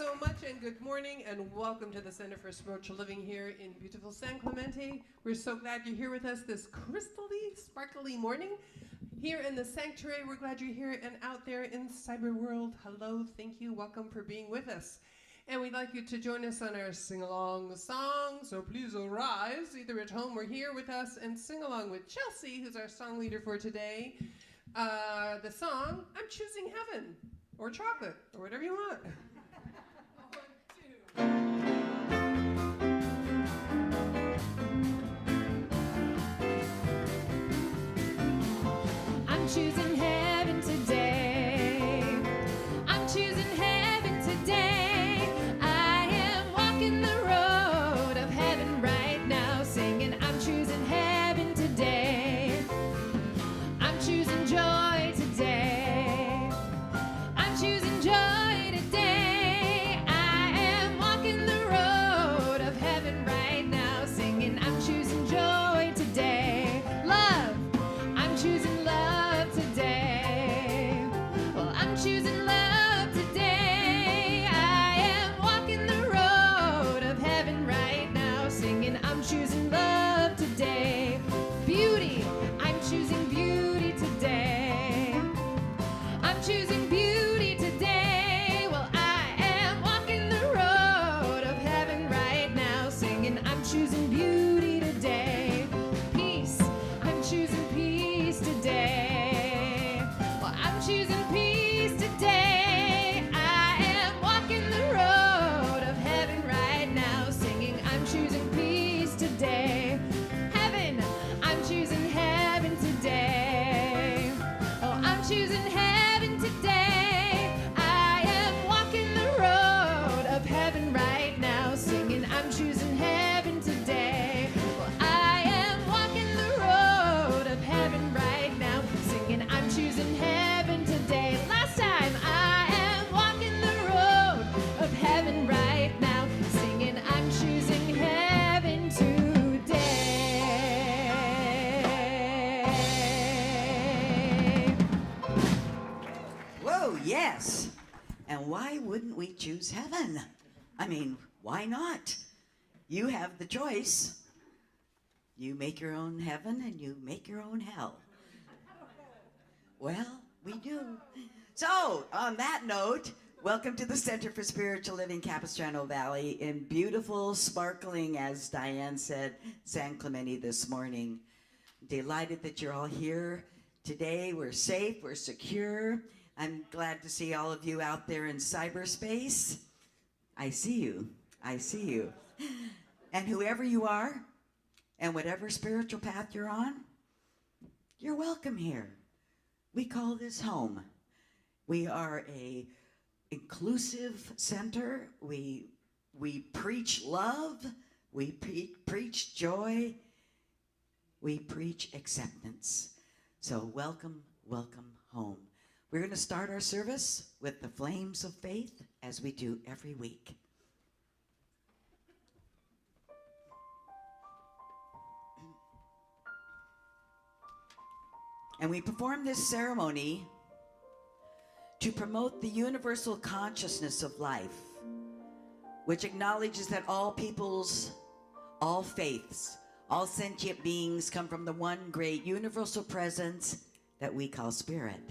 so much, and good morning, and welcome to the Center for Spiritual Living here in beautiful San Clemente. We're so glad you're here with us this crystally, sparkly morning. Here in the sanctuary, we're glad you're here, and out there in cyber world, hello, thank you, welcome for being with us. And we'd like you to join us on our sing-along song, so please arise, either at home or here with us, and sing along with Chelsea, who's our song leader for today. The song, I'm Choosing Heaven, or Chocolate, or whatever you want. I'm choosing heaven today. I'm choosing heaven today. I am walking the road of heaven right now, singing I'm choosing heaven today. I'm choosing joy today. I'm choosing joy today. I am walking the road of heaven right now, singing I'm choosing joy today. Love, I'm choosing love today. Well, I'm choosing love today. I am walking the road of heaven right now, singing I'm choosing love today. Beauty, I'm choosing beauty today. I'm choosing beauty today. Well, I am walking the road of heaven right now, singing I'm choosing beauty today. Peace, I'm choosing peace today. Well, I'm choosing peace today. I am walking the road of heaven right now, singing I'm choosing peace today. Heaven, I'm choosing heaven today. Oh, I'm choosing heaven today. I am walking the road of heaven right now, singing I'm choosing heaven today. Well, I am walking the road of heaven right now, singing I'm choosing heaven today. Last time, I am walking the road of heaven right now, singing I'm choosing heaven today. Whoa, yes. And why wouldn't we choose heaven? I mean, why not? You have the choice. You make your own heaven and you make your own hell. Well, we do. So, on that note, welcome to the Center for Spiritual Living, Capistrano Valley, in beautiful, sparkling, as Diane said, San Clemente this morning. Delighted that you're all here today. We're safe, we're secure. I'm glad to see all of you out there in cyberspace. I see you. I see you. And whoever you are, and whatever spiritual path you're on, you're welcome here. We call this home. We are a inclusive center. We preach love. We preach joy. We preach acceptance. So welcome, welcome home. We're going to start our service with the flames of faith, as we do every week. And we perform this ceremony to promote the universal consciousness of life, which acknowledges that all peoples, all faiths, all sentient beings come from the one great universal presence that we call spirit.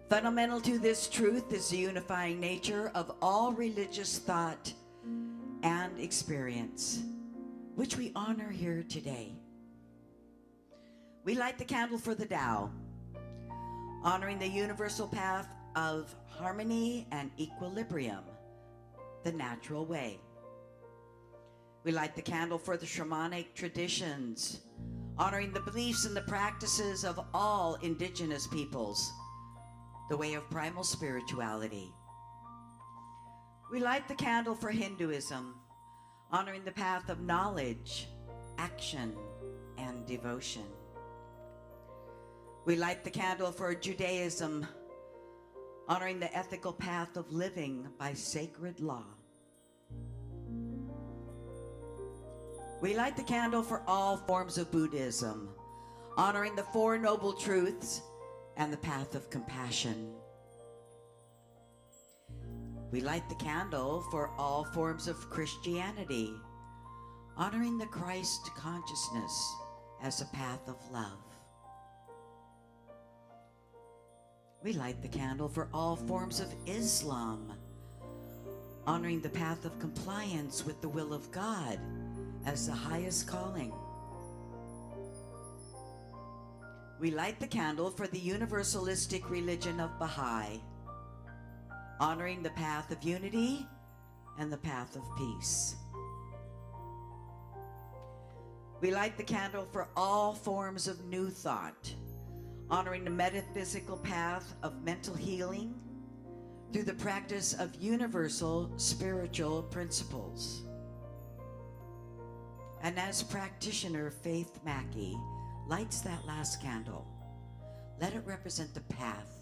Fundamental to this truth is the unifying nature of all religious thought and experience, which we honor here today. We light the candle for the Tao, honoring the universal path of harmony and equilibrium, the natural way. We light the candle for the shamanic traditions, honoring the beliefs and the practices of all indigenous peoples, the way of primal spirituality. We light the candle for Hinduism, honoring the path of knowledge, action, and devotion. We light the candle for Judaism, honoring the ethical path of living by sacred law. We light the candle for all forms of Buddhism, honoring the Four Noble Truths and the path of compassion. We light the candle for all forms of Christianity, honoring the Christ consciousness as a path of love. We light the candle for all forms of Islam, honoring the path of compliance with the will of God as the highest calling. We light the candle for the universalistic religion of Baha'i, honoring the path of unity and the path of peace. We light the candle for all forms of New Thought, honoring the metaphysical path of mental healing through the practice of universal spiritual principles. And as practitioner Faith Mackey lights that last candle, let it represent the path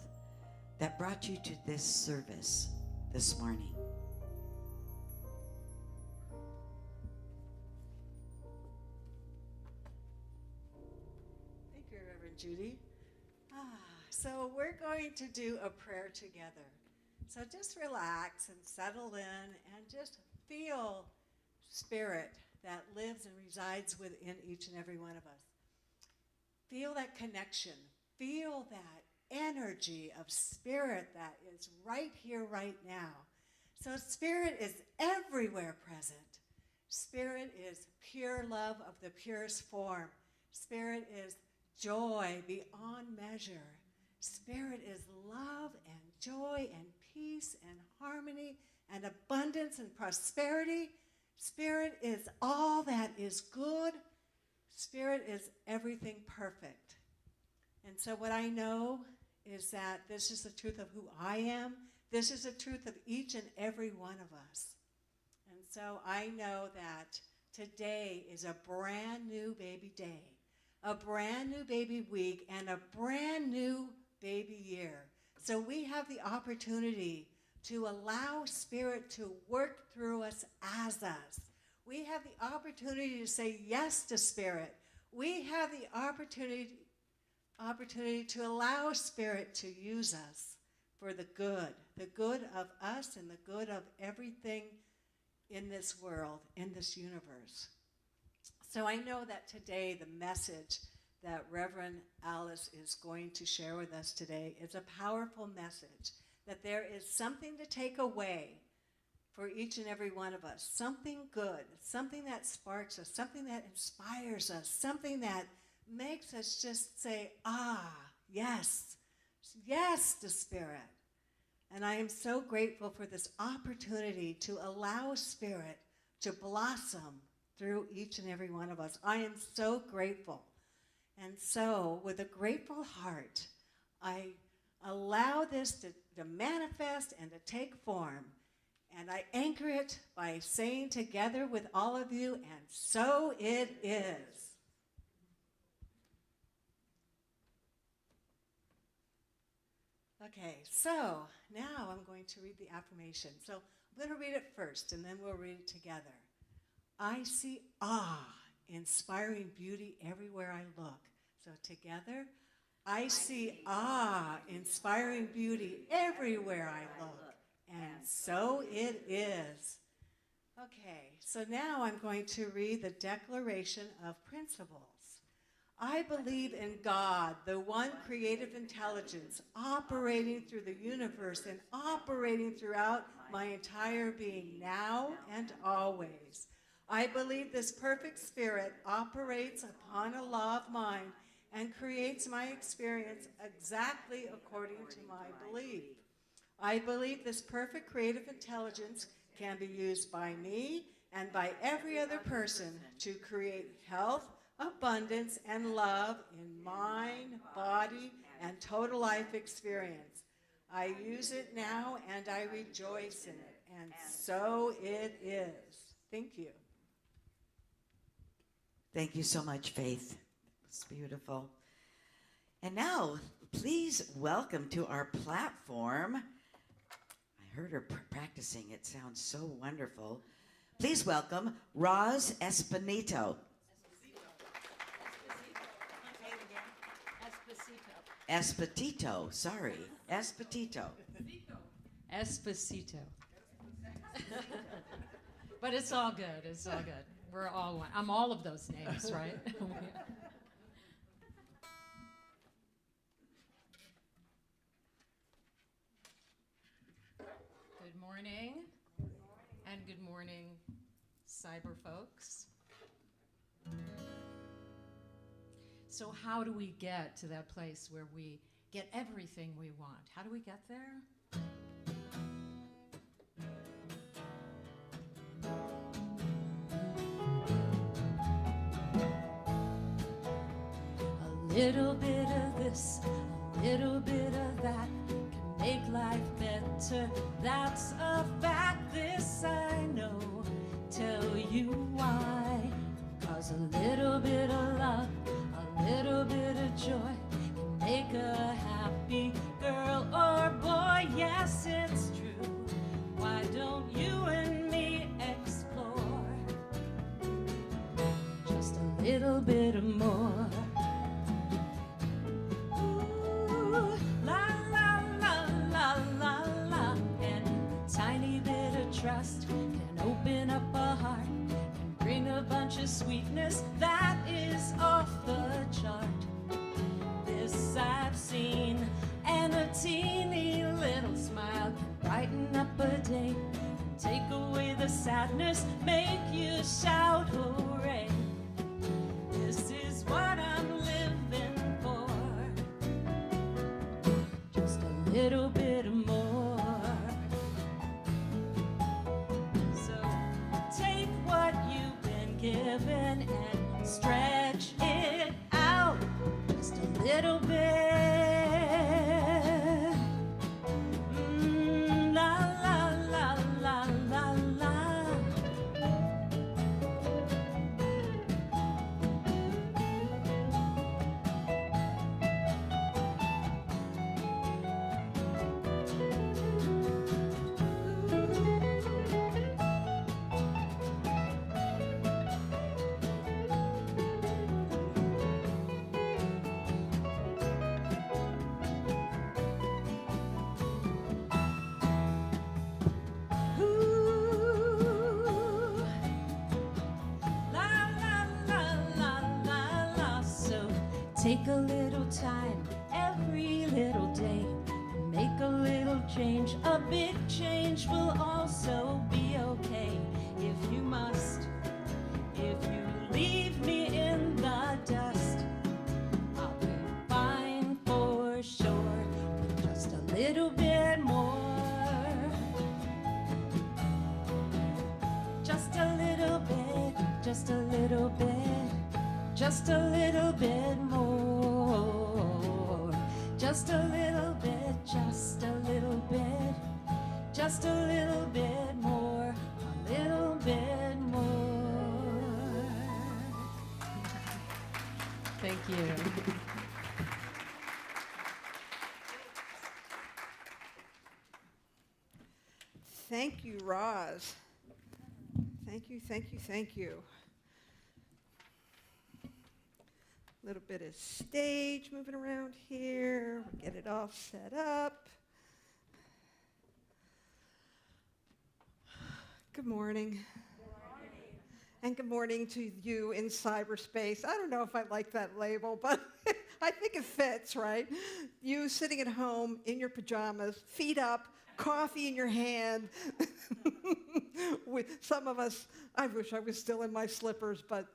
that brought you to this service this morning. Thank you, Reverend Judy. So we're going to do a prayer together. So just relax and settle in and just feel Spirit that lives and resides within each and every one of us. Feel that connection. Feel that energy of Spirit that is right here, right now. So Spirit is everywhere present. Spirit is pure love of the purest form. Spirit is joy beyond measure. Spirit is love and joy and peace and harmony and abundance and prosperity. Spirit is all that is good. Spirit is everything perfect. And so what I know is that this is the truth of who I am. This is the truth of each and every one of us. And so I know that today is a brand new baby day, a brand new baby week, and a brand new baby year. So we have the opportunity to allow Spirit to work through us as us. We have the opportunity to say yes to Spirit. We have the opportunity to allow Spirit to use us for the good of us and the good of everything in this world, in this universe. So I know that today the message that Reverend Alice is going to share with us today is a powerful message, that there is something to take away for each and every one of us, something good, something that sparks us, something that inspires us, something that makes us just say, yes, yes to Spirit. And I am so grateful for this opportunity to allow Spirit to blossom through each and every one of us. I am so grateful. And so, with a grateful heart, I allow this to manifest and to take form. And I anchor it by saying together with all of you, and so it is. Okay, so now I'm going to read the affirmation. So I'm going to read it first, and then we'll read it together. I see inspiring beauty everywhere I look. So together, I see inspiring beauty everywhere I look. And so it is. Okay, so now I'm going to read the Declaration of Principles. I believe in God, the one creative intelligence, operating through the universe and operating throughout my entire being, now and always. I believe this perfect Spirit operates upon a law of mind and creates my experience exactly according to my belief. I believe this perfect creative intelligence can be used by me and by every other person to create health, abundance, and love in mind, body, and total life experience. I use it now and I rejoice in it, and so it is. Thank you. Thank you so much, Faith. It's beautiful. And now, please welcome to our platform. I heard her practicing. It sounds so wonderful. Please welcome Roz Espinito. Espitito, sorry. Espitito. Espacito. But it's all good. It's all good. We're all one. I'm all of those names, right? Good morning. And good morning, cyber folks. So how do we get to that place where we get everything we want? How do we get there? A little bit of this, a little bit of that can make life better. That's a fact, this I know. Tell you why. 'Cause a little bit of love, a little bit of joy can make a happy girl or boy. Yes, it's true. Why don't you and me explore just a little bit more? Ooh, la la la la la la. And a tiny bit of trust can open up a heart, can bring a bunch of sweetness that is off the chart. This I've seen, and a teeny little smile can brighten up a day, can take away the sadness, make you shout hooray. This is what I'm living for, just a little bit more. So take what you've been given and stretch it out just a little bit. La la la la la la. Ooh. La la la la la la. So take a little time every little day and make a little change. A big change will also be okay. If you must, if you leave me in the dust, I'll be fine for sure. Just a little bit more. Just a little bit, just a little bit, just a little bit more. Just a little bit, just a little bit, just a little bit more, a little bit more. Thank you. Thank you, Roz. Thank you, thank you, thank you. A little bit of stage moving around here. We'll get it all set up. Good morning. And good morning to you in cyberspace. I don't know if I like that label, but I think it fits, right? You sitting at home in your pajamas, feet up, coffee in your hand. With some of us, I wish I was still in my slippers, but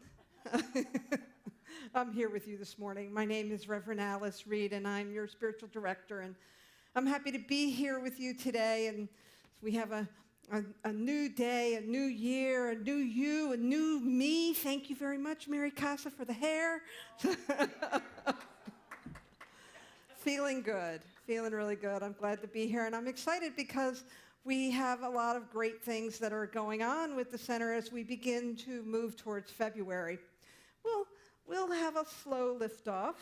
I'm here with you this morning. My name is Reverend Alice Reed, and I'm your spiritual director, and I'm happy to be here with you today. And we have a new day, a new year, a new you, a new me. Thank you very much, Mary Casa, for the hair. Feeling good, feeling really good. I'm glad to be here, and I'm excited because we have a lot of great things that are going on with the center as we begin to move towards February. We'll have a slow liftoff.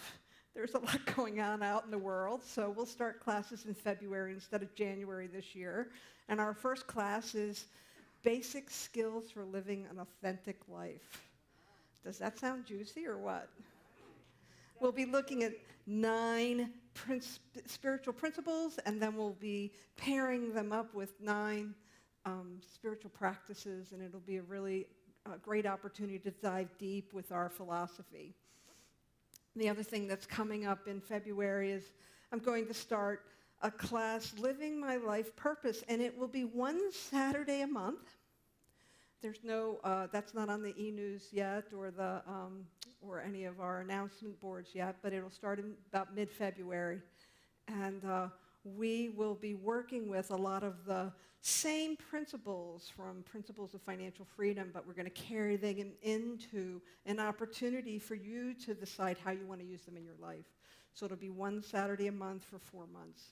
There's a lot going on out in the world, so we'll start classes in February instead of January this year. And our first class is Basic Skills for Living an Authentic Life. Does that sound juicy or what? We'll be looking at 9 spiritual principles, and then we'll be pairing them up with 9 spiritual practices, and it'll be a really great opportunity to dive deep with our philosophy. The other thing that's coming up in February is I'm going to start a class, Living My Life Purpose, and it will be one Saturday a month. There's no, that's not on the e-news yet or any of our announcement boards yet, but it'll start in about mid-February. And we will be working with a lot of the same principles from Principles of Financial Freedom, but we're going to carry them into an opportunity for you to decide how you want to use them in your life. So it'll be one Saturday a month for 4 months.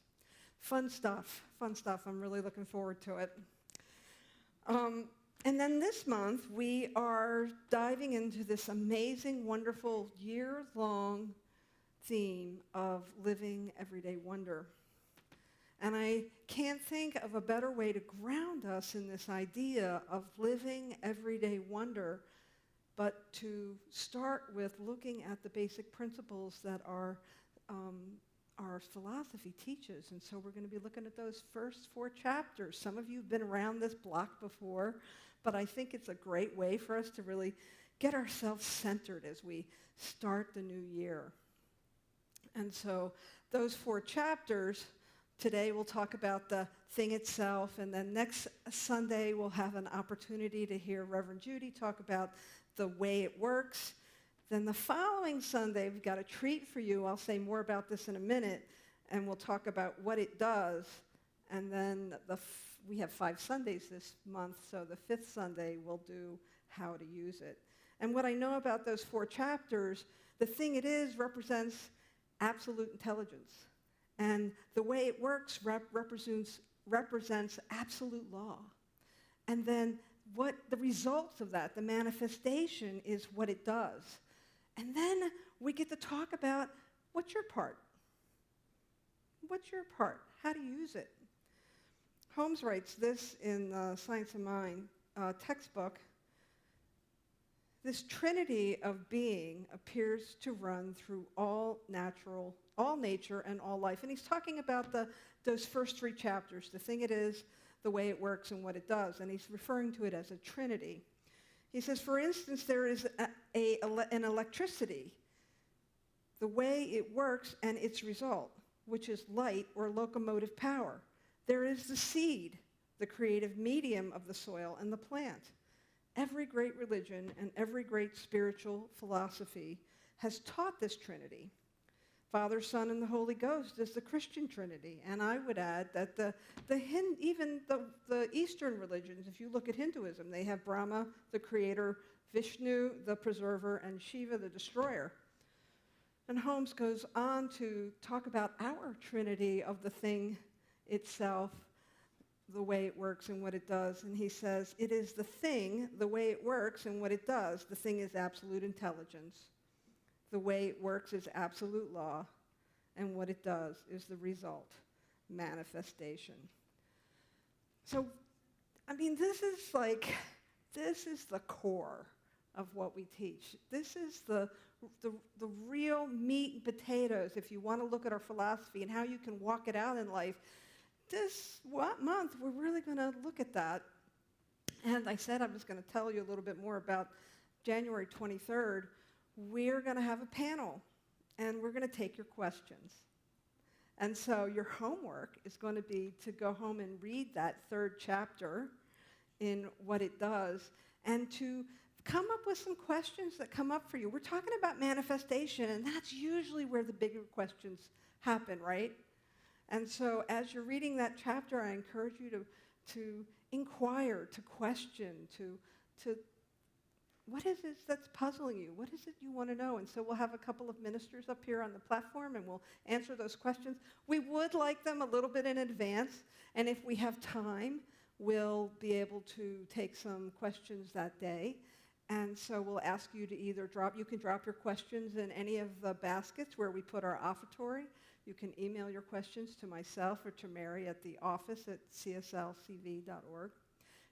Fun stuff. I'm really looking forward to it. And then this month, we are diving into this amazing, wonderful, year-long theme of living everyday wonder. And I can't think of a better way to ground us in this idea of living everyday wonder, but to start with looking at the basic principles that our philosophy teaches. And so we're going to be looking at those first 4 chapters. Some of you have been around this block before, but I think it's a great way for us to really get ourselves centered as we start the new year. And so those 4 chapters, today we'll talk about the thing itself, and then next Sunday we'll have an opportunity to hear Reverend Judy talk about the way it works. Then the following Sunday, we've got a treat for you. I'll say more about this in a minute, and we'll talk about what it does. And then we have 5 Sundays this month, so the 5th Sunday we'll do how to use it. And what I know about those 4 chapters, the thing it is represents absolute intelligence. And the way it works represents absolute law. And then what the results of that, the manifestation, is what it does. And then we get to talk about what's your part? What's your part? How to use it? Holmes writes this in the Science of Mind textbook. This trinity of being appears to run through all nature and all life. And he's talking about those first 3 chapters, the thing it is, the way it works, and what it does. And he's referring to it as a trinity. He says, for instance, there is an electricity, the way it works and its result, which is light or locomotive power. There is the seed, the creative medium of the soil and the plant. Every great religion and every great spiritual philosophy has taught this trinity. Father, Son, and the Holy Ghost is the Christian Trinity. And I would add that even the Eastern religions, if you look at Hinduism, they have Brahma, the creator, Vishnu, the preserver, and Shiva, the destroyer. And Holmes goes on to talk about our trinity of the thing itself, the way it works and what it does. And he says, it is the thing, the way it works and what it does. The thing is absolute intelligence. The way it works is absolute law. And what it does is the result, manifestation. So, I mean, this is the core of what we teach. This is the real meat and potatoes, if you want to look at our philosophy and how you can walk it out in life. This month, we're really going to look at that. And I said I was going to tell you a little bit more about January 23rd. We're going to have a panel, and we're going to take your questions. And so your homework is going to be to go home and read that 3rd chapter in what it does, and to come up with some questions that come up for you. We're talking about manifestation, and that's usually where the bigger questions happen, right? And so as you're reading that chapter, I encourage you to inquire, to question, to what is it that's puzzling you? What is it you want to know? And so we'll have a couple of ministers up here on the platform, and we'll answer those questions. We would like them a little bit in advance, and if we have time, we'll be able to take some questions that day. And so we'll ask you to either you can drop your questions in any of the baskets where we put our offertory. You can email your questions to myself or to Mary at the office at cslcv.org.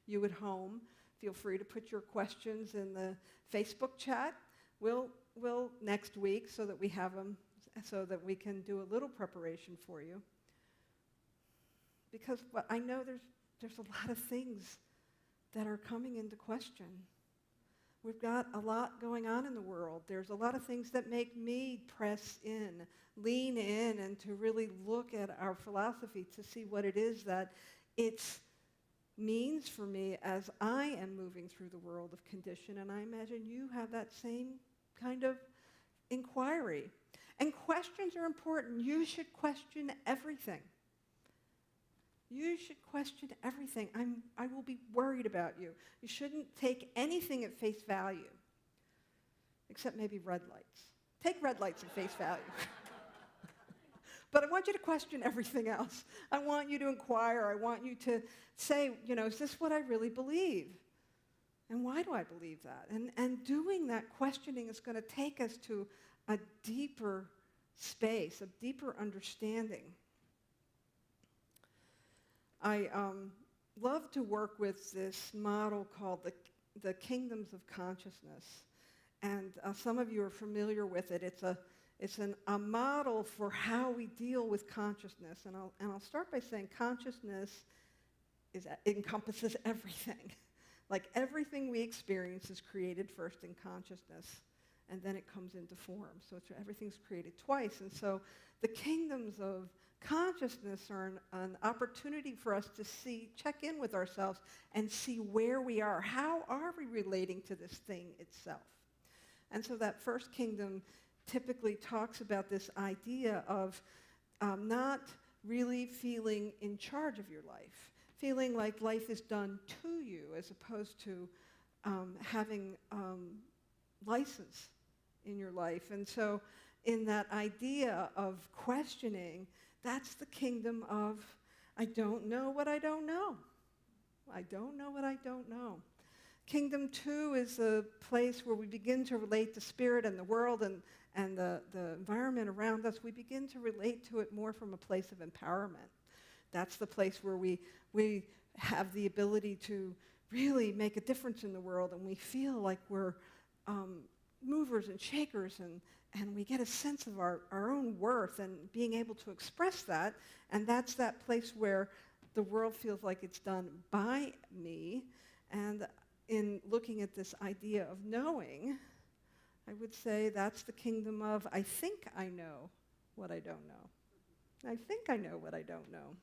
You at home, feel free to put your questions in the Facebook chat. We'll next week so that we have them, so that we can do a little preparation for you. Because I know there's a lot of things that are coming into question. We've got a lot going on in the world. There's a lot of things that make me press in, lean in, and to really look at our philosophy to see what it is that it means for me as I am moving through the world of condition. And I imagine you have that same kind of inquiry. And questions are important. You should question everything. You should question everything. I will be worried about you. You shouldn't take anything at face value, except maybe red lights. Take red lights at face value. But I want you to question everything else. I want you to inquire. I want you to say, is this what I really believe? And why do I believe that? And doing that questioning is going to take us to a deeper space, a deeper understanding. I love to work with this model called the Kingdoms of Consciousness. And some of you are familiar with it. It's a model for how we deal with consciousness. And I'll start by saying consciousness encompasses everything. Like everything we experience is created first in consciousness, and then it comes into form. So everything's created twice. And so the kingdoms of consciousness are an opportunity for us to check in with ourselves and see where we are. How are we relating to this thing itself? And so that first kingdom typically talks about this idea of not really feeling in charge of your life, feeling like life is done to you as opposed to having license in your life. And so in that idea of questioning, that's the kingdom of, I don't know what I don't know. I don't know what I don't know. Kingdom 2 is a place where we begin to relate to spirit and the world and the environment around us. We begin to relate to it more from a place of empowerment. That's the place where we have the ability to really make a difference in the world, and we feel like we're movers and shakers, and we get a sense of our own worth and being able to express that. And that's that place where the world feels like it's done by me. And in looking at this idea of knowing, I would say that's the kingdom of, I think I know what I don't know. I think I know what I don't know.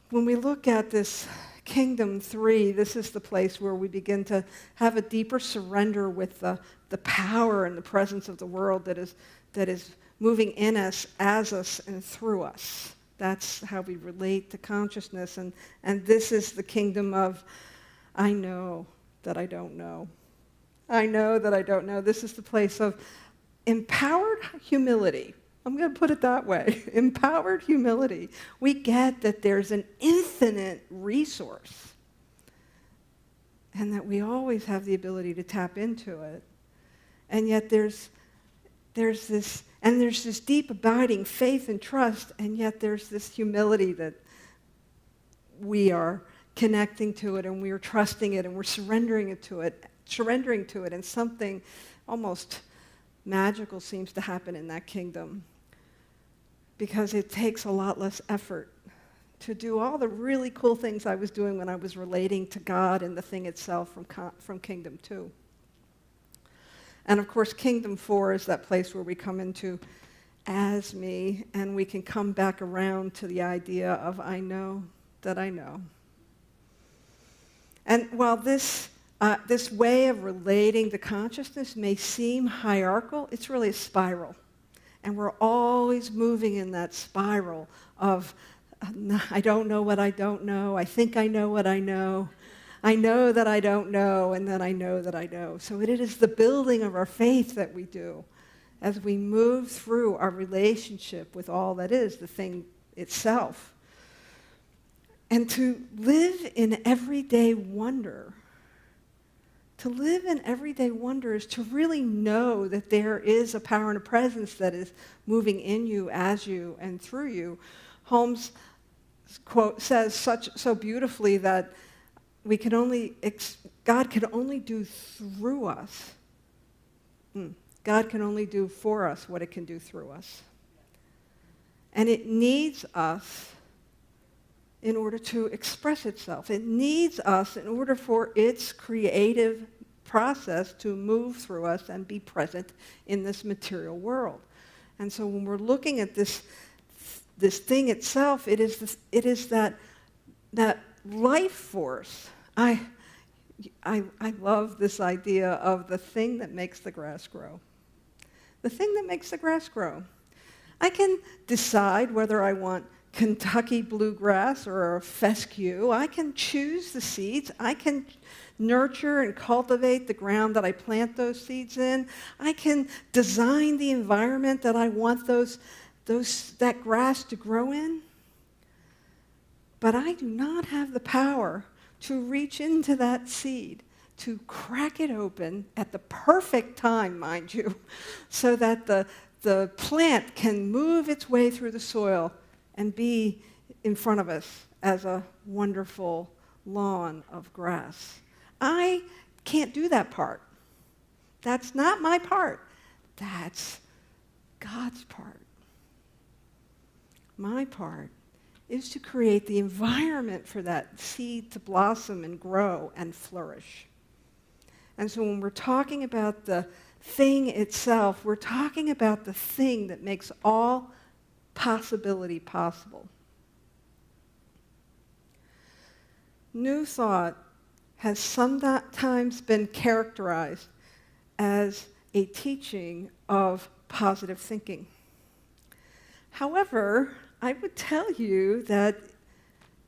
When we look at this Kingdom 3, this is the place where we begin to have a deeper surrender with the power and the presence of the world that is moving in us, as us, and through us. That's how we relate to consciousness. And this is the kingdom of, I know that I don't know. I know that I don't know. This is the place of empowered humility. I'm going to put it that way. Empowered humility. We get that there's an infinite resource and that we always have the ability to tap into it. And yet there's this deep abiding faith and trust, and yet there's this humility that we are connecting to it, and we are trusting it, and we're surrendering to it, and something almost magical seems to happen in that kingdom, because it takes a lot less effort to do all the really cool things I was doing when I was relating to God and the thing itself from Kingdom 2. And of course, Kingdom 4 is that place where we come into as me, and we can come back around to the idea of I know that I know. And while this way of relating to consciousness may seem hierarchical, it's really a spiral. And we're always moving in that spiral of, I don't know what I don't know, I think I know what I know that I don't know, and then I know that I know. So it is the building of our faith that we do as we move through our relationship with all that is, the thing itself. And to live in everyday wonder. To live in everyday wonder is to really know that there is a power and a presence that is moving in you, as you, and through you. Holmes' quote says so beautifully that God can only do through us. God can only do for us what it can do through us. And it needs us in order to express itself. It needs us in order for its creative process to move through us and be present in this material world. And so when we're looking at this thing itself, it is that life force. I love this idea of the thing that makes the grass grow. The thing that makes the grass grow. I can decide whether I want Kentucky bluegrass or a fescue. I can choose the seeds. I can nurture and cultivate the ground that I plant those seeds in. I can design the environment that I want that grass to grow in. But I do not have the power to reach into that seed, to crack it open at the perfect time, mind you, so that the plant can move its way through the soil and be in front of us as a wonderful lawn of grass. I can't do that part. That's not my part. That's God's part. My part is to create the environment for that seed to blossom and grow and flourish. And so when we're talking about the thing itself, we're talking about the thing that makes all possibility possible. New Thought has sometimes been characterized as a teaching of positive thinking. However, I would tell you that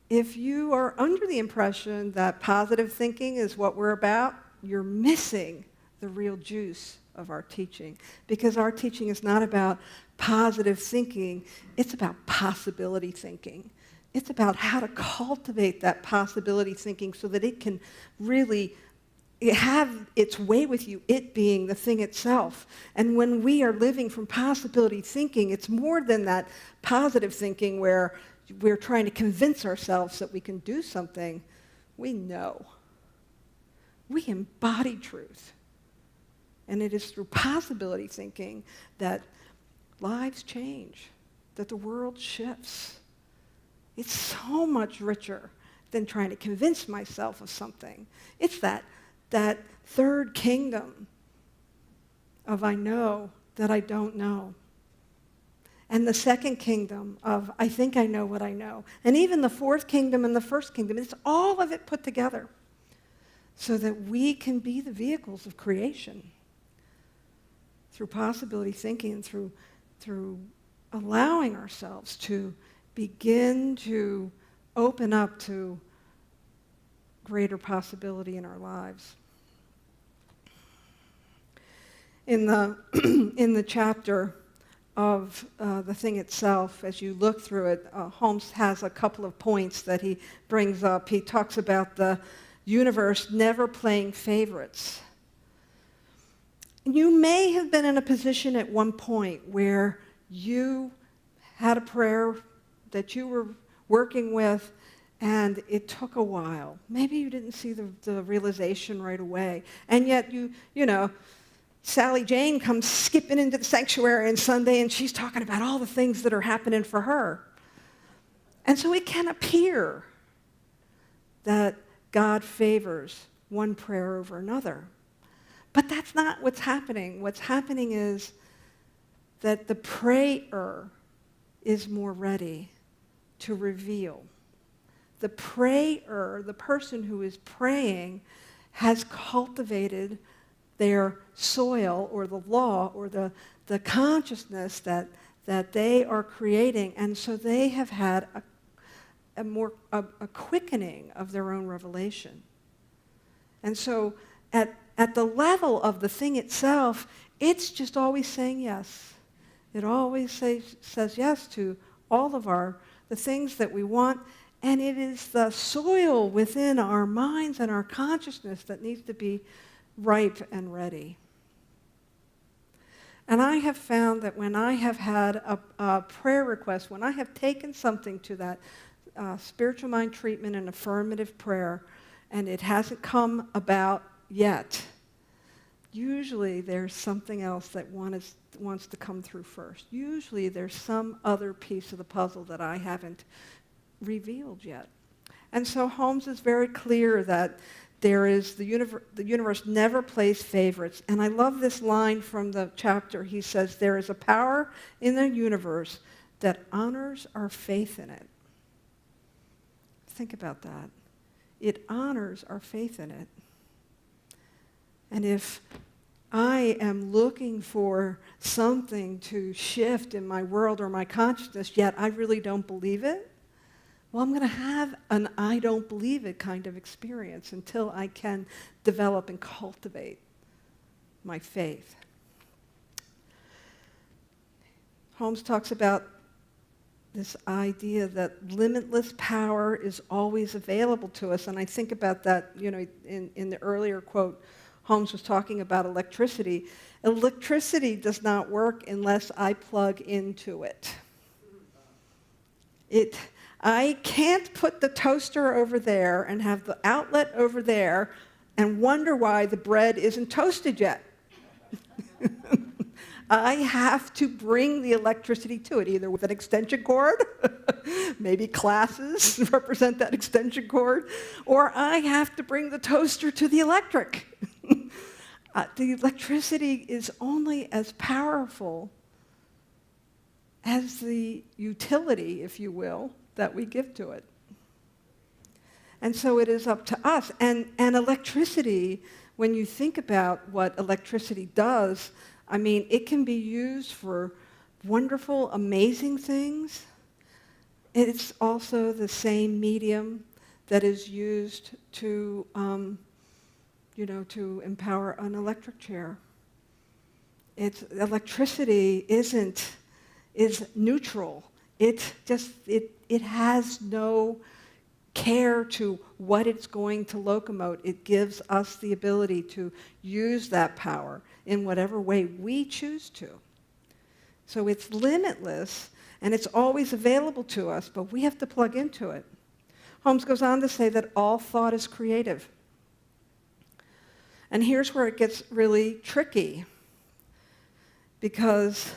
if you are under the impression that positive thinking is what we're about, you're missing the real juice of our teaching. Because our teaching is not about positive thinking, it's about possibility thinking. It's about how to cultivate that possibility thinking so that it can really have its way with you, it being the thing itself. And when we are living from possibility thinking, it's more than that positive thinking where we're trying to convince ourselves that we can do something. We know. We embody truth. And it is through possibility thinking that lives change, that the world shifts. It's so much richer than trying to convince myself of something. It's that third kingdom of I know that I don't know. And the second kingdom of I think I know what I know. And even the fourth kingdom and the first kingdom, it's all of it put together so that we can be the vehicles of creation through possibility thinking and through allowing ourselves to begin to open up to greater possibility in our lives. In the chapter of the thing itself, as you look through it, Holmes has a couple of points that he brings up. He talks about the universe never playing favorites. You may have been in a position at one point where you had a prayer that you were working with, and it took a while. Maybe you didn't see the realization right away. And yet you know, Sally Jane comes skipping into the sanctuary on Sunday, and she's talking about all the things that are happening for her. And so it can appear that God favors one prayer over another. But that's not what's happening. What's happening is that the prayer is more ready to reveal. The prayer, the person who is praying, has cultivated their soil or the law or the consciousness that they are creating. And so they have had a quickening of their own revelation. And so at the level of the thing itself, it's just always saying yes. It always says yes to all of the things that we want. And it is the soil within our minds and our consciousness that needs to be ripe and ready. And I have found that when I have had a prayer request, when I have taken something to that spiritual mind treatment and affirmative prayer, and it hasn't come about yet, usually there's something else that wants to come through first. Usually there's some other piece of the puzzle that I haven't revealed yet. And so Holmes is very clear that there is the universe never plays favorites. And I love this line from the chapter. He says, there is a power in the universe that honors our faith in it. Think about that. It honors our faith in it. And if I am looking for something to shift in my world or my consciousness, yet I really don't believe it, well, I'm going to have an I don't believe it kind of experience until I can develop and cultivate my faith. Holmes talks about this idea that limitless power is always available to us. And I think about that, in the earlier quote, Holmes was talking about electricity. Electricity does not work unless I plug into it. I can't put the toaster over there and have the outlet over there and wonder why the bread isn't toasted yet. I have to bring the electricity to it, either with an extension cord, maybe classes represent that extension cord, or I have to bring the toaster to the electric. The electricity is only as powerful as the utility, if you will, that we give to it. And so it is up to us. And electricity, when you think about what electricity does, I mean, it can be used for wonderful, amazing things. It's also the same medium that is used to, to empower an electric chair. Electricity is neutral. It has no care to what it's going to locomote. It gives us the ability to use that power in whatever way we choose to. So it's limitless, and it's always available to us, but we have to plug into it. Holmes goes on to say that all thought is creative. And here's where it gets really tricky, because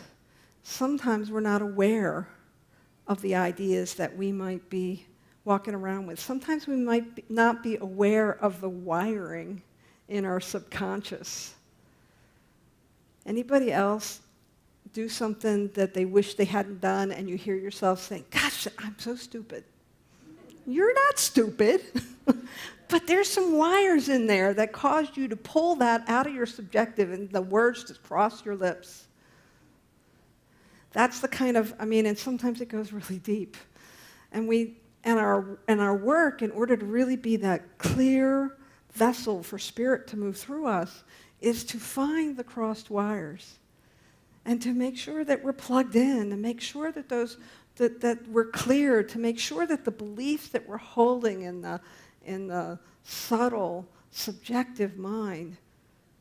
sometimes we're not aware of the ideas that we might be walking around with. Sometimes we might not be aware of the wiring in our subconscious. Anybody else do something that they wish they hadn't done, and you hear yourself saying, gosh, I'm so stupid? You're not stupid, but there's some wires in there that caused you to pull that out of your subjective and the words just cross your lips. That's the kind of, and sometimes it goes really deep. And our work, in order to really be that clear vessel for spirit to move through us, is to find the crossed wires and to make sure that we're plugged in, and make sure that that we're clear, to make sure that the beliefs that we're holding in the subtle, subjective mind,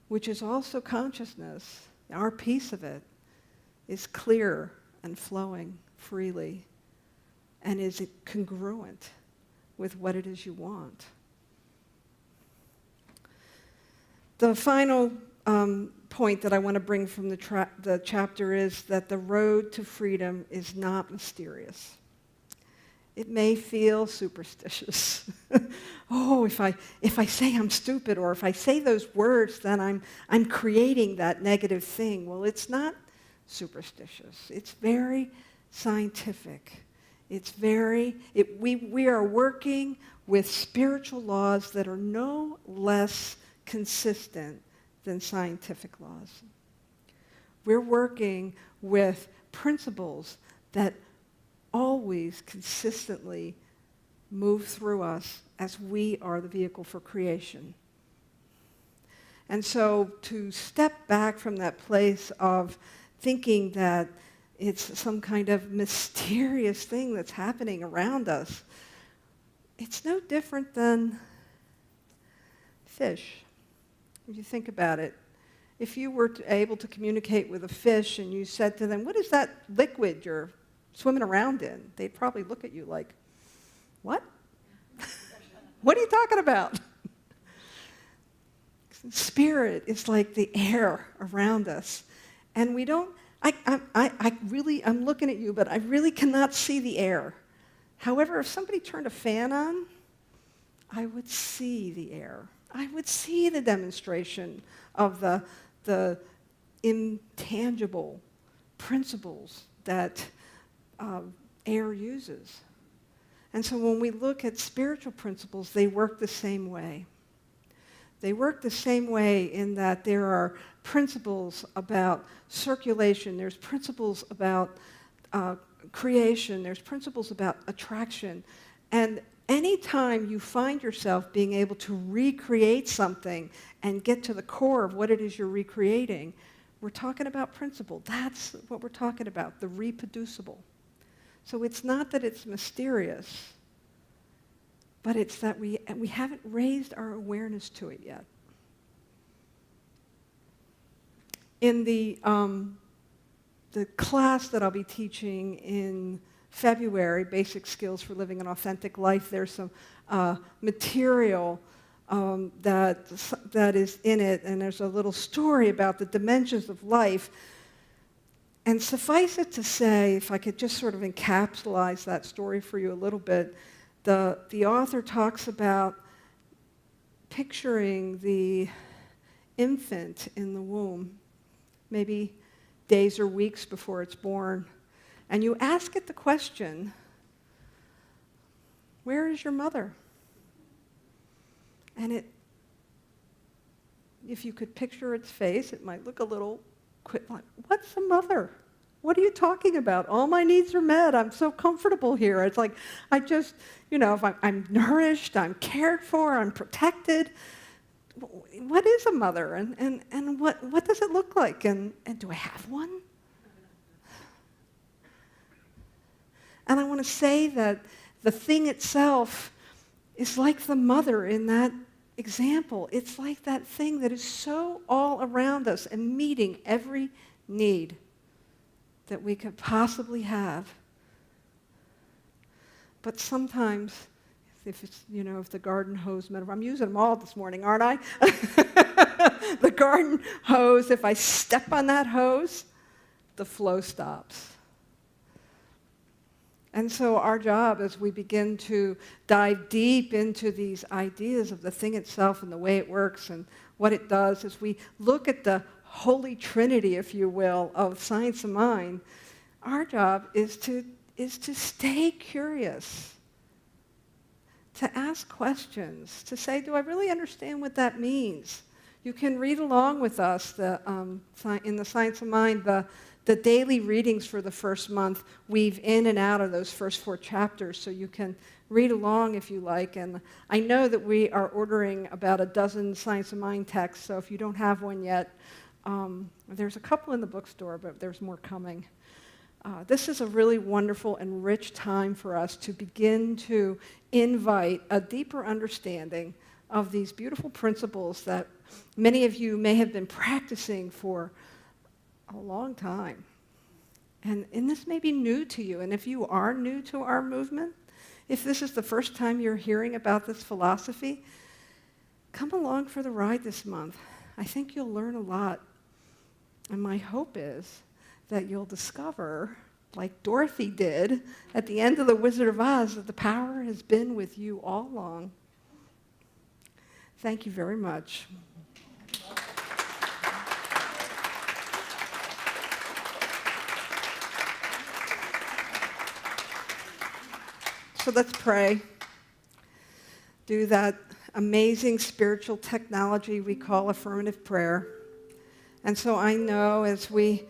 which is also consciousness, our piece of it, is clear and flowing freely, and is congruent with what it is you want. The final point that I want to bring from the chapter is that the road to freedom is not mysterious. It may feel superstitious. Oh, if I say I'm stupid, or if I say those words, then I'm creating that negative thing. Well, it's not superstitious. It's very scientific. We are working with spiritual laws that are no less consistent than scientific laws. We're working with principles that always consistently move through us as we are the vehicle for creation. And so to step back from that place of thinking that it's some kind of mysterious thing that's happening around us, it's no different than fish. If you think about it, if you were able to communicate with a fish and you said to them, what is that liquid you're swimming around in? They'd probably look at you like, what? What are you talking about? Spirit is like the air around us. And we don't, I'm looking at you, but I really cannot see the air. However, if somebody turned a fan on, I would see the air. I would see the demonstration of the intangible principles that air uses. And so when we look at spiritual principles, they work the same way. They work the same way in that there are principles about circulation, there's principles about creation, there's principles about attraction. And anytime you find yourself being able to recreate something and get to the core of what it is you're recreating, we're talking about principle. That's what we're talking about, the reproducible. So it's not that it's mysterious, but it's that we haven't raised our awareness to it yet. In the class that I'll be teaching in February, Basic Skills for Living an Authentic Life, there's some material that is in it, and there's a little story about the dimensions of life. And suffice it to say, if I could just sort of encapsulate that story for you a little bit, the author talks about picturing the infant in the womb, maybe days or weeks before it's born, and you ask it the question, where is your mother? And if you could picture its face, it might look a little quit like, what's a mother? What are you talking about? All my needs are met. I'm so comfortable here. It's like, I just, if I'm nourished, I'm cared for, I'm protected. What is a mother? And what does it look like? And do I have one? And I want to say that the thing itself is like the mother in that example. It's like that thing that is so all around us and meeting every need that we could possibly have. But sometimes, if it's, if the garden hose metaphor, I'm using them all this morning, aren't I? The garden hose, if I step on that hose, the flow stops. And so our job as we begin to dive deep into these ideas of the thing itself and the way it works and what it does is we look at the Holy Trinity, if you will, of Science of Mind. Our job is to stay curious, to ask questions, to say, do I really understand what that means? You can read along with us in the Science of Mind, the daily readings for the first month weave in and out of those first 4 chapters, so you can read along if you like. And I know that we are ordering about a dozen Science of Mind texts, so if you don't have one yet, there's a couple in the bookstore, but there's more coming. This is a really wonderful and rich time for us to begin to invite a deeper understanding of these beautiful principles that many of you may have been practicing for a long time. And this may be new to you. And if you are new to our movement, if this is the first time you're hearing about this philosophy, come along for the ride this month. I think you'll learn a lot. And my hope is that you'll discover, like Dorothy did at the end of The Wizard of Oz, that the power has been with you all along. Thank you very much. So let's pray. Do that amazing spiritual technology we call affirmative prayer. And so I know as we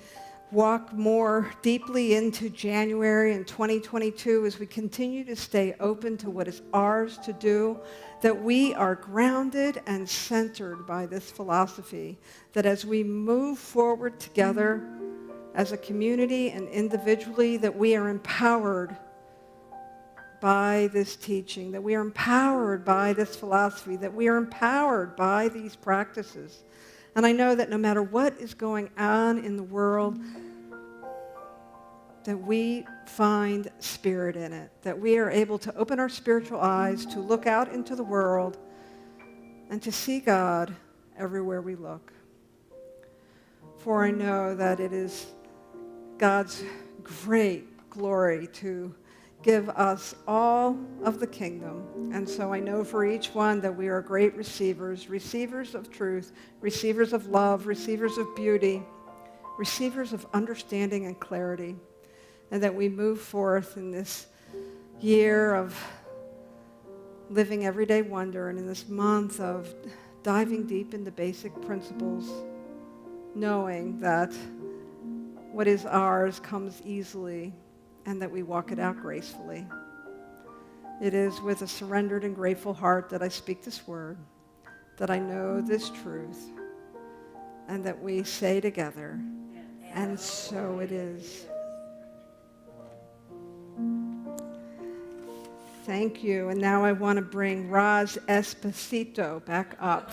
walk more deeply into January and 2022, as we continue to stay open to what is ours to do, that we are grounded and centered by this philosophy, that as we move forward together as a community and individually, that we are empowered by this teaching, that we are empowered by this philosophy, that we are empowered by these practices. And I know that no matter what is going on in the world, that we find spirit in it, that we are able to open our spiritual eyes to look out into the world and to see God everywhere we look. For I know that it is God's great glory to give us all of the kingdom. And so I know for each one that we are great receivers, receivers of truth, receivers of love, receivers of beauty, receivers of understanding and clarity, and that we move forth in this year of living everyday wonder and in this month of diving deep into basic principles, knowing that what is ours comes easily and that we walk it out gracefully. It is with a surrendered and grateful heart that I speak this word, that I know this truth, and that we say together, and so it is. Thank you. And now I want to bring Roz Esposito back up.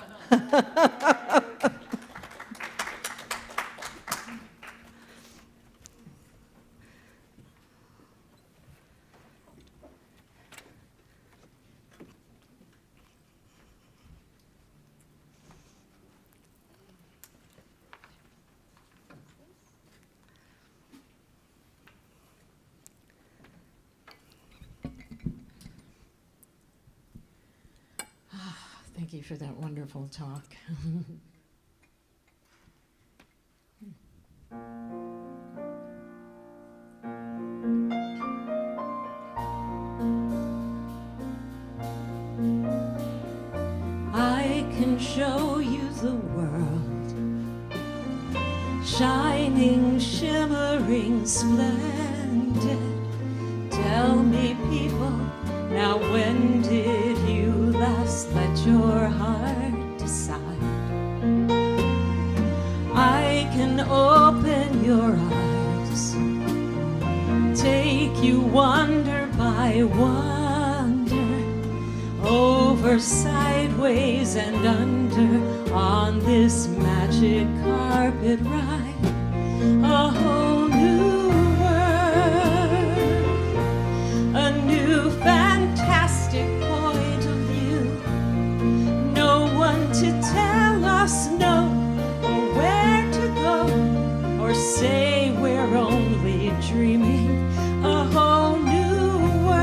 Thank you for that wonderful talk. I can show you the world, shining, shimmering, splendid. Tell me, people, now when did you last let your heart decide? I can open your eyes, take you wonder by wonder, over, sideways, and under, on this magic carpet ride, a whole new world, a new fantastic point of view. No one to tell us no, or where to go, or say we're only dreaming. A whole new world,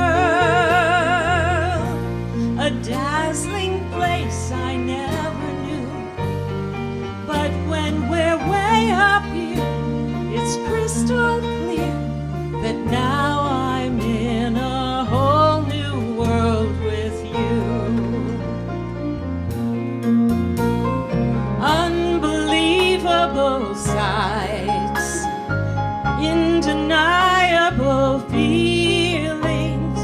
a dazzling place I never knew. But when we're way up here, it's crystal clear that now I'm in a whole new world with you. Unbelievable sights, undeniable feelings,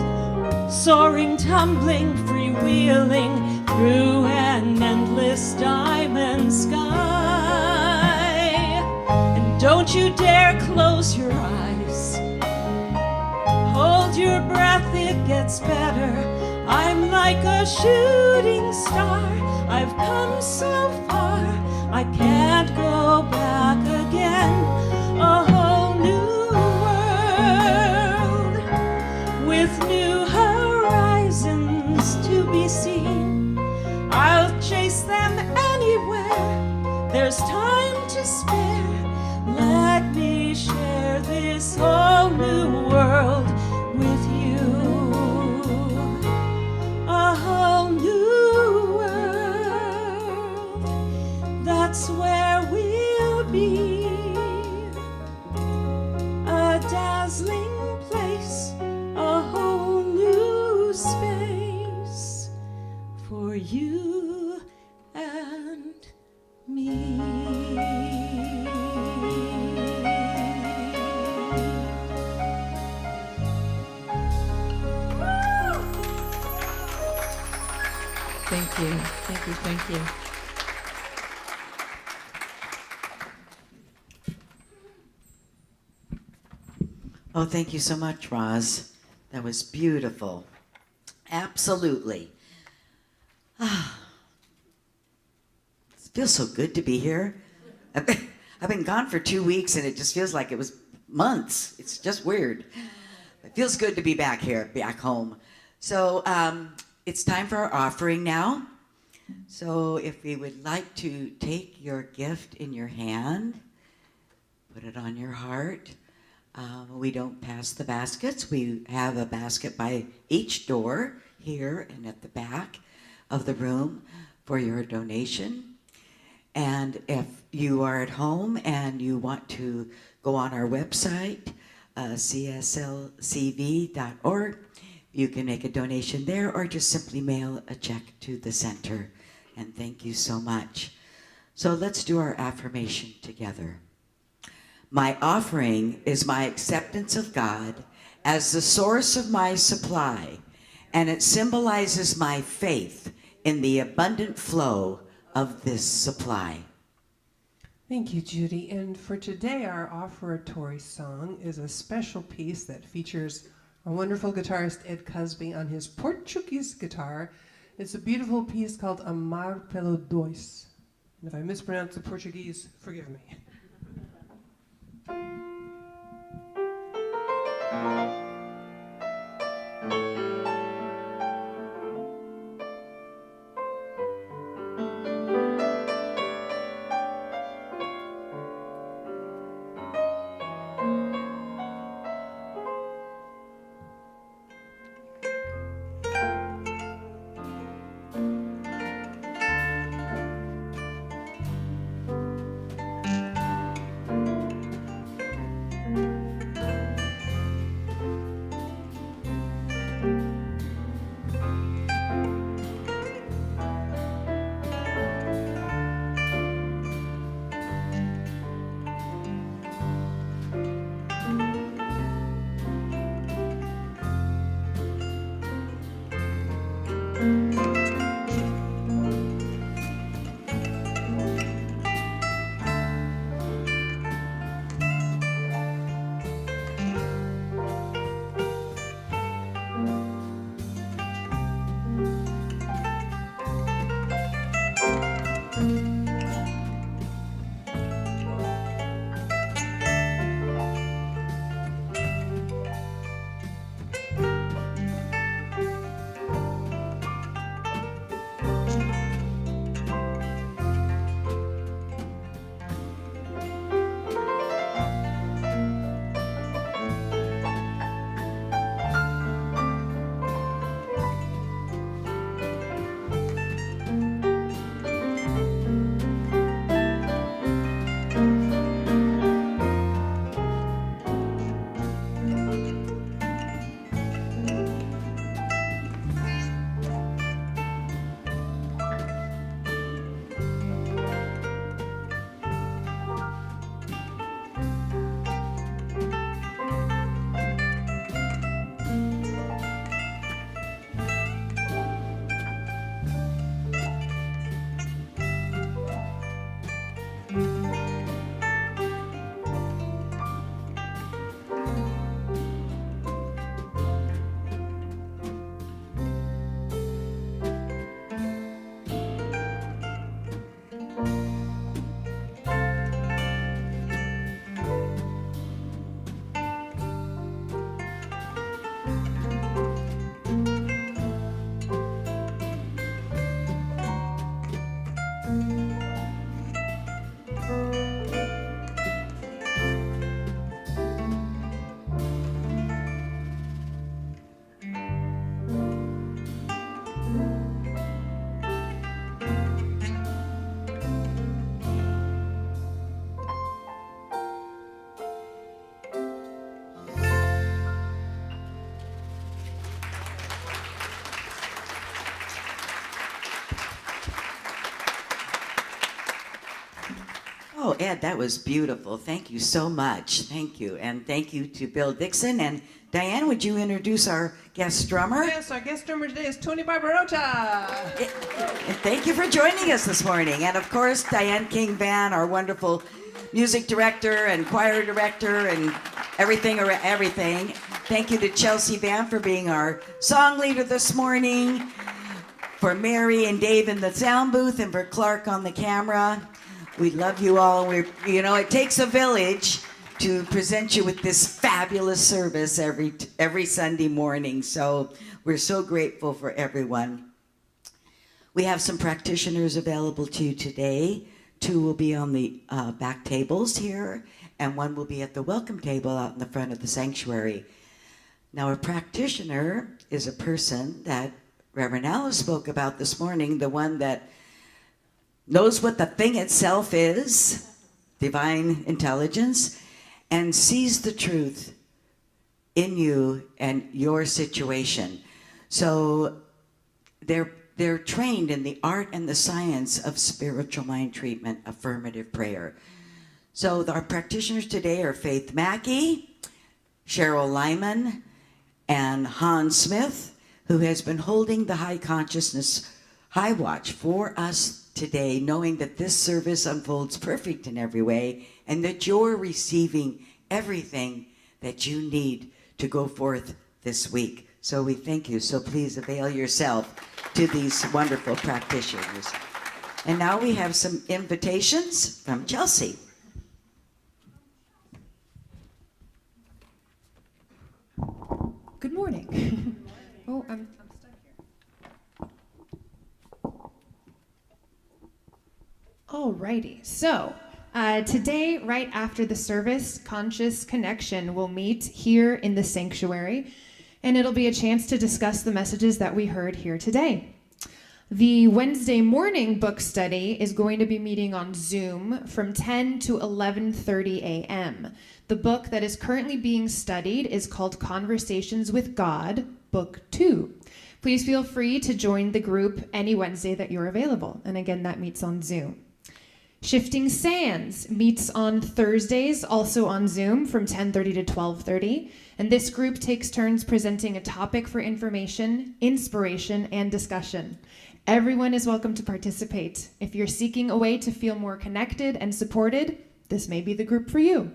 soaring, tumbling, freewheeling through an endless diamond sky. And don't you dare close your eyes, hold your breath, it gets better. I'm like a shooting star, I've come so far, I can't go back again. A whole new world, with new horizons to be seen. I'll chase them anywhere, there's time to spare. Let me share this whole new world with you. A whole new world, that's where we'll be. A dazzling place, a whole new space for you and me. Thank you, thank you, thank you. Oh, thank you so much, Roz. That was beautiful. Absolutely. Ah, it feels so good to be here. I've been gone for 2 weeks, and it just feels like it was months. It's just weird. It feels good to be back here, back home. So it's time for our offering now. So if we would like to take your gift in your hand, put it on your heart. We don't pass the baskets. We have a basket by each door here and at the back of the room for your donation. And if you are at home and you want to go on our website, cslcv.org, you can make a donation there or just simply mail a check to the center. And thank you so much. So let's do our affirmation together. My offering is my acceptance of God as the source of my supply, and it symbolizes my faith in the abundant flow of this supply. Thank you, Judy. And for today, our offertory song is a special piece that features our wonderful guitarist Ed Cusby on his Portuguese guitar. It's a beautiful piece called Amar pelo Dois. And if I mispronounce the Portuguese, forgive me. Oh, Ed, that was beautiful. Thank you so much. Thank you. And thank you to Bill Dixon. And Diane, would you introduce our guest drummer? Yes, our guest drummer today is Tony Barbarossa. And thank you for joining us this morning. And of course, Diane King Van, our wonderful music director and choir director and everything. Thank you to Chelsea Van for being our song leader this morning, for Mary and Dave in the sound booth, and for Clark on the camera. We love you all. It takes a village to present you with this fabulous service every Sunday morning. So we're so grateful for everyone. We have some practitioners available to you today. 2 will be on the back tables here, and one will be at the welcome table out in the front of the sanctuary. Now, a practitioner is a person that Reverend Alice spoke about this morning, the one that knows what the thing itself is, divine intelligence, and sees the truth in you and your situation. So they're trained in the art and the science of spiritual mind treatment, affirmative prayer. So our practitioners today are Faith Mackey, Cheryl Lyman, and Hans Smith, who has been holding the high consciousness high watch for us today, knowing that this service unfolds perfect in every way and that you're receiving everything that you need to go forth this week. So we thank you. So please avail yourself to these wonderful practitioners. And now we have some invitations from Chelsea. Good morning. Oh, I'm stuck here. Alrighty, so today, right after the service, Conscious Connection will meet here in the sanctuary, and it'll be a chance to discuss the messages that we heard here today. The Wednesday morning book study is going to be meeting on Zoom from 10 to 11:30 a.m. The book that is currently being studied is called Conversations with God, Book 2. Please feel free to join the group any Wednesday that you're available. And again, that meets on Zoom. Shifting Sands meets on Thursdays, also on Zoom from 10:30 to 12:30. And this group takes turns presenting a topic for information, inspiration, and discussion. Everyone is welcome to participate. If you're seeking a way to feel more connected and supported, this may be the group for you.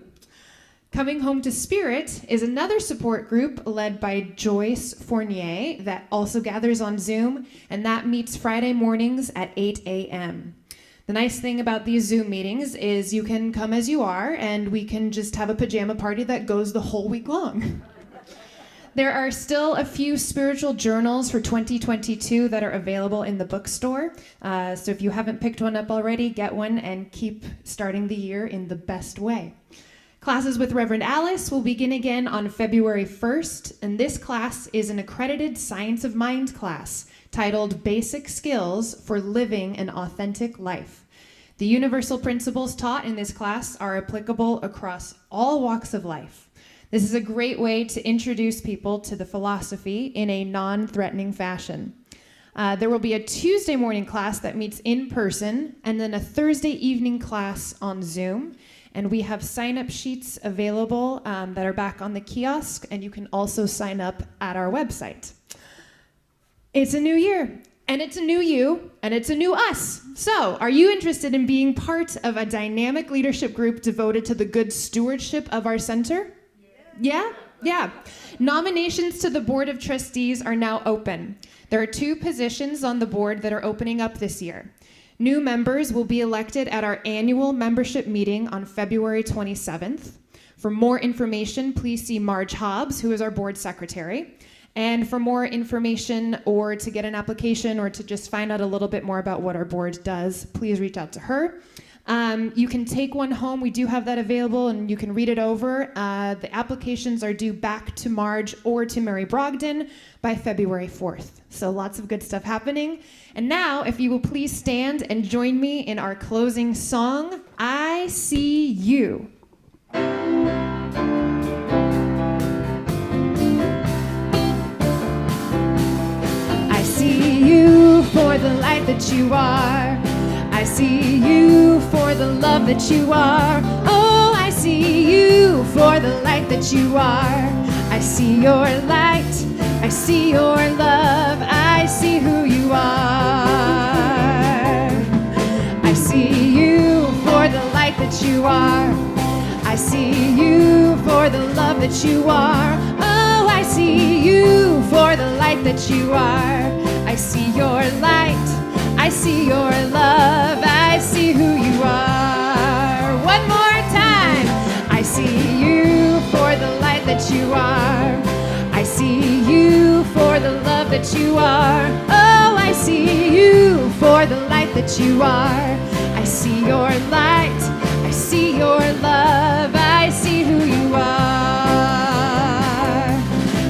Coming Home to Spirit is another support group led by Joyce Fournier that also gathers on Zoom, and that meets Friday mornings at 8 a.m. The nice thing about these Zoom meetings is you can come as you are, and we can just have a pajama party that goes the whole week long. There are still a few spiritual journals for 2022 that are available in the bookstore. So if you haven't picked one up already, get one and keep starting the year in the best way. Classes with Reverend Alice will begin again on February 1st, and this class is an accredited Science of Mind class titled Basic Skills for Living an Authentic Life. The universal principles taught in this class are applicable across all walks of life. This is a great way to introduce people to the philosophy in a non-threatening fashion. There will be a Tuesday morning class that meets in person, and then a Thursday evening class on Zoom. And we have sign-up sheets available that are back on the kiosk, and you can also sign up at our website. It's a new year, and it's a new you, and it's a new us. So, are you interested in being part of a dynamic leadership group devoted to the good stewardship of our center? Yeah? Yeah. Nominations to the Board of Trustees are now open. There are 2 positions on the board that are opening up this year. New members will be elected at our annual membership meeting on February 27th. For more information, please see Marge Hobbs, who is our board secretary. And for more information or to get an application or to just find out a little bit more about what our board does, please reach out to her. You can take one home. We do have that available, and you can read it over. The applications are due back to Marge or to Mary Brogdon by February 4th. So lots of good stuff happening. And now, if you will please stand and join me in our closing song, I See You. I see you for the light that you are. I see you for the love that you are. Oh, I see you for the light that you are. I see your light. I see your love. I see who you are. I see you for the light that you are. I see you for the love that you are. Oh, I see you for the light that you are. I see your light. I see your love. I see who you are. One more time. I see you for the light that you are. I see you for the love that you are. Oh, I see you for the light that you are. I see your light. I see your love. I I see who you are.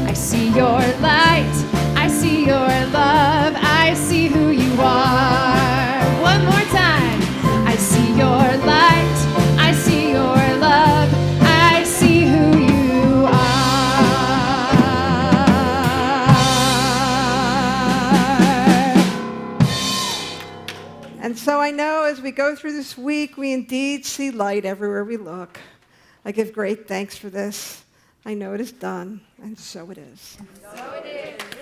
I see your light. I see your love. I see who you are. One more time. I see your light. I see your love. I see who you are. And so I know as we go through this week, we indeed see light everywhere we look. I give great thanks for this. I know it is done, and so it is. So it is.